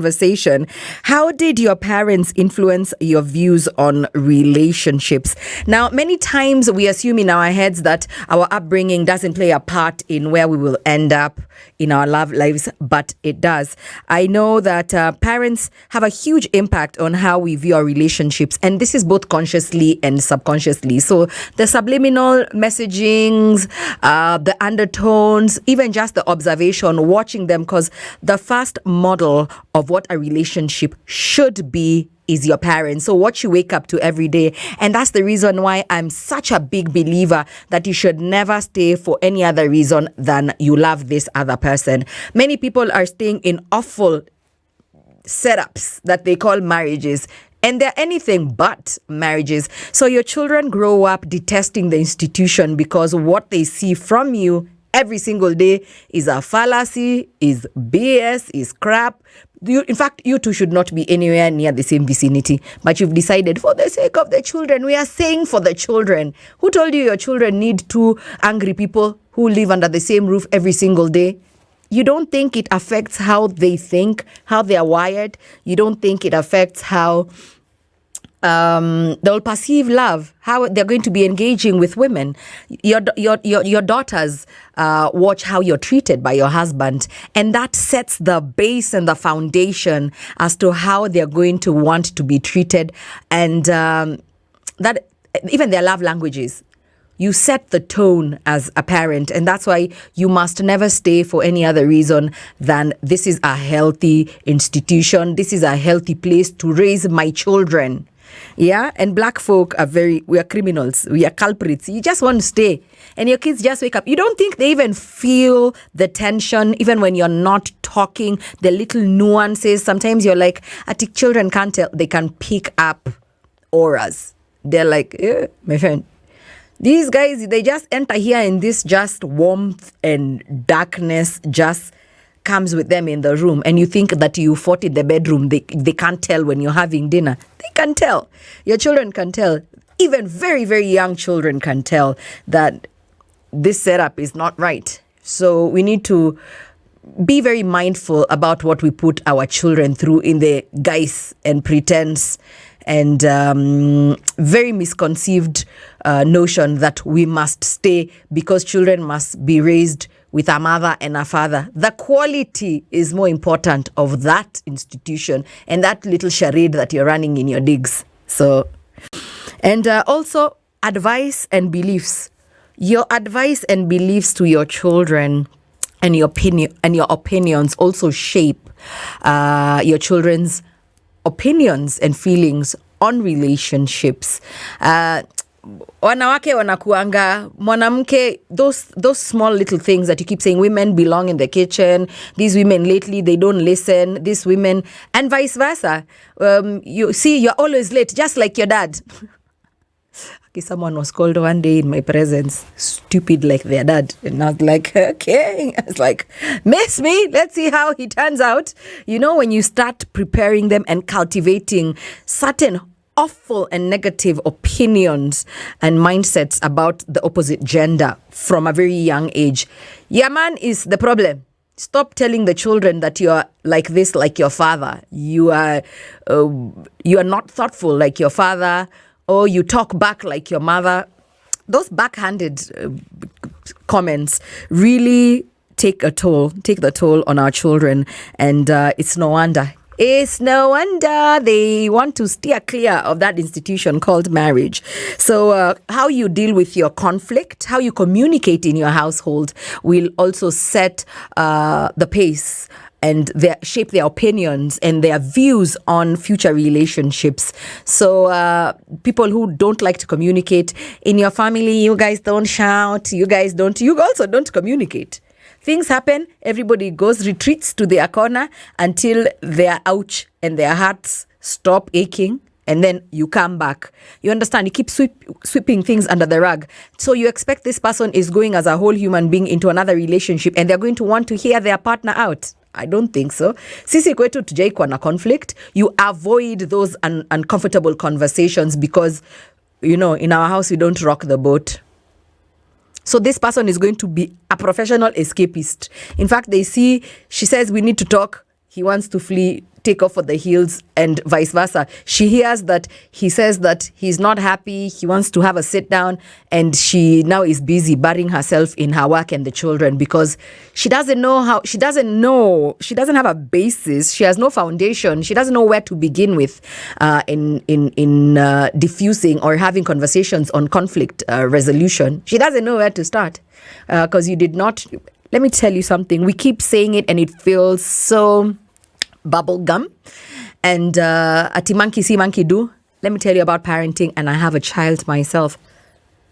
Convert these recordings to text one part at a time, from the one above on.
conversation. How did your parents influence your views on relationships? Now, many times we assume in our heads that our upbringing doesn't play a part in where we will end up in our love lives, but it does. I know that parents have a huge impact on how we view our relationships, and this is both consciously and subconsciously. So the subliminal messagings, the undertones, even just the observation, watching them, because the first model of what a relationship should be is your parents. So what you wake up to every day. And that's the reason why I'm such a big believer that you should never stay for any other reason than you love this other person. Many people are staying in awful setups that they call marriages, and they're anything but marriages. So your children grow up detesting the institution because what they see from you every single day is a fallacy, is BS, is crap. In fact, you two should not be anywhere near the same vicinity. But you've decided, for the sake of the children, we are saying for the children. Who told you your children need two angry people who live under the same roof every single day? You don't think it affects how they think, how they are wired? You don't think it affects how they'll perceive love, how they're going to be engaging with women? Your daughters watch how you're treated by your husband, and that sets the base and the foundation as to how they're going to want to be treated, and that even their love languages. You set the tone as a parent, and that's why you must never stay for any other reason than this is a healthy institution, this is a healthy place to raise my children. Yeah, and black folk we are criminals, we are culprits. You just want to stay, and your kids just wake up. You don't think they even feel the tension, even when you're not talking, the little nuances. Sometimes you're like, children can't tell, they can pick up auras. They're like, my friend, these guys, they just enter here in this just warmth and darkness just comes with them in the room, and you think that you fought in the bedroom. They can't tell when you're having dinner. They can tell. Your children can tell. Even very, very young children can tell that this setup is not right. So we need to be very mindful about what we put our children through in the guise and pretense and very misconceived notion that we must stay because children must be raised with a mother and a father. The quality is more important of that institution and that little charade that you're running in your digs. So, and also advice and beliefs. Your advice and beliefs to your children and your opinions also shape your children's opinions and feelings on relationships. Wanawake wanakuanga mwanamke, those small little things that you keep saying, women belong in the kitchen, these women lately they don't listen, these women, and vice versa. You see, you're always late, just like your dad. Okay, someone was called one day in my presence stupid like their dad, and I was like, okay. I was like, miss me, let's see how he turns out. You know, when you start preparing them and cultivating certain awful and negative opinions and mindsets about the opposite gender from a very young age, your man is the problem. Stop telling the children that you are like this, like your father. You are not thoughtful like your father, or you talk back like your mother. Those backhanded comments really take the toll on our children, and it's no wonder. It's no wonder they want to steer clear of that institution called marriage. So how you deal with your conflict, how you communicate in your household will also set the pace and shape their opinions and their views on future relationships. So people who don't like to communicate in your family, you guys don't shout, you also don't communicate. Things happen, everybody retreats to their corner until their ouch and their hearts stop aching, and then you come back. You understand? You keep sweeping things under the rug. So you expect this person is going as a whole human being into another relationship, and they're going to want to hear their partner out. I don't think so. Sisi kwetu tujaikuwa na conflict. You avoid those uncomfortable conversations because, in our house, we don't rock the boat. So this person is going to be a professional escapist. In fact, she says we need to talk. he wants to flee, take off for the heels, and vice versa. She hears that he says that he's not happy, he wants to have a sit down, and she now is busy burying herself in her work and the children because she doesn't have a basis, she has no foundation, she doesn't know where to begin with in diffusing or having conversations on conflict resolution. She doesn't know where to start because you did not. Let me tell you something. We keep saying it and it feels so bubble gum. And ati monkey see, monkey do. Let me tell you about parenting, and I have a child myself.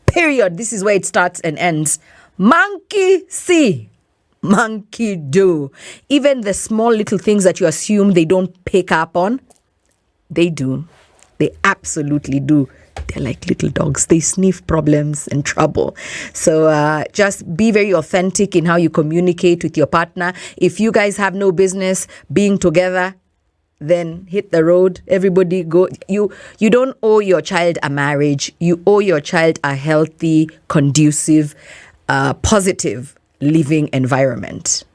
Period. This is where it starts and ends. Monkey see, monkey do. Even the small little things that you assume they don't pick up on, they do. They absolutely do. They're like little dogs. They sniff problems and trouble. So just be very authentic in how you communicate with your partner. If you guys have no business being together, then hit the road. Everybody go. You don't owe your child a marriage. You owe your child a healthy, conducive, positive living environment.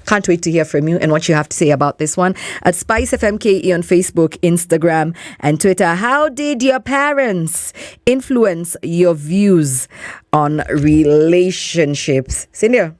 Can't wait to hear from you and what you have to say about this one. At Spice FMKE on Facebook, Instagram, and Twitter. How did your parents influence your views on relationships? Cynthia?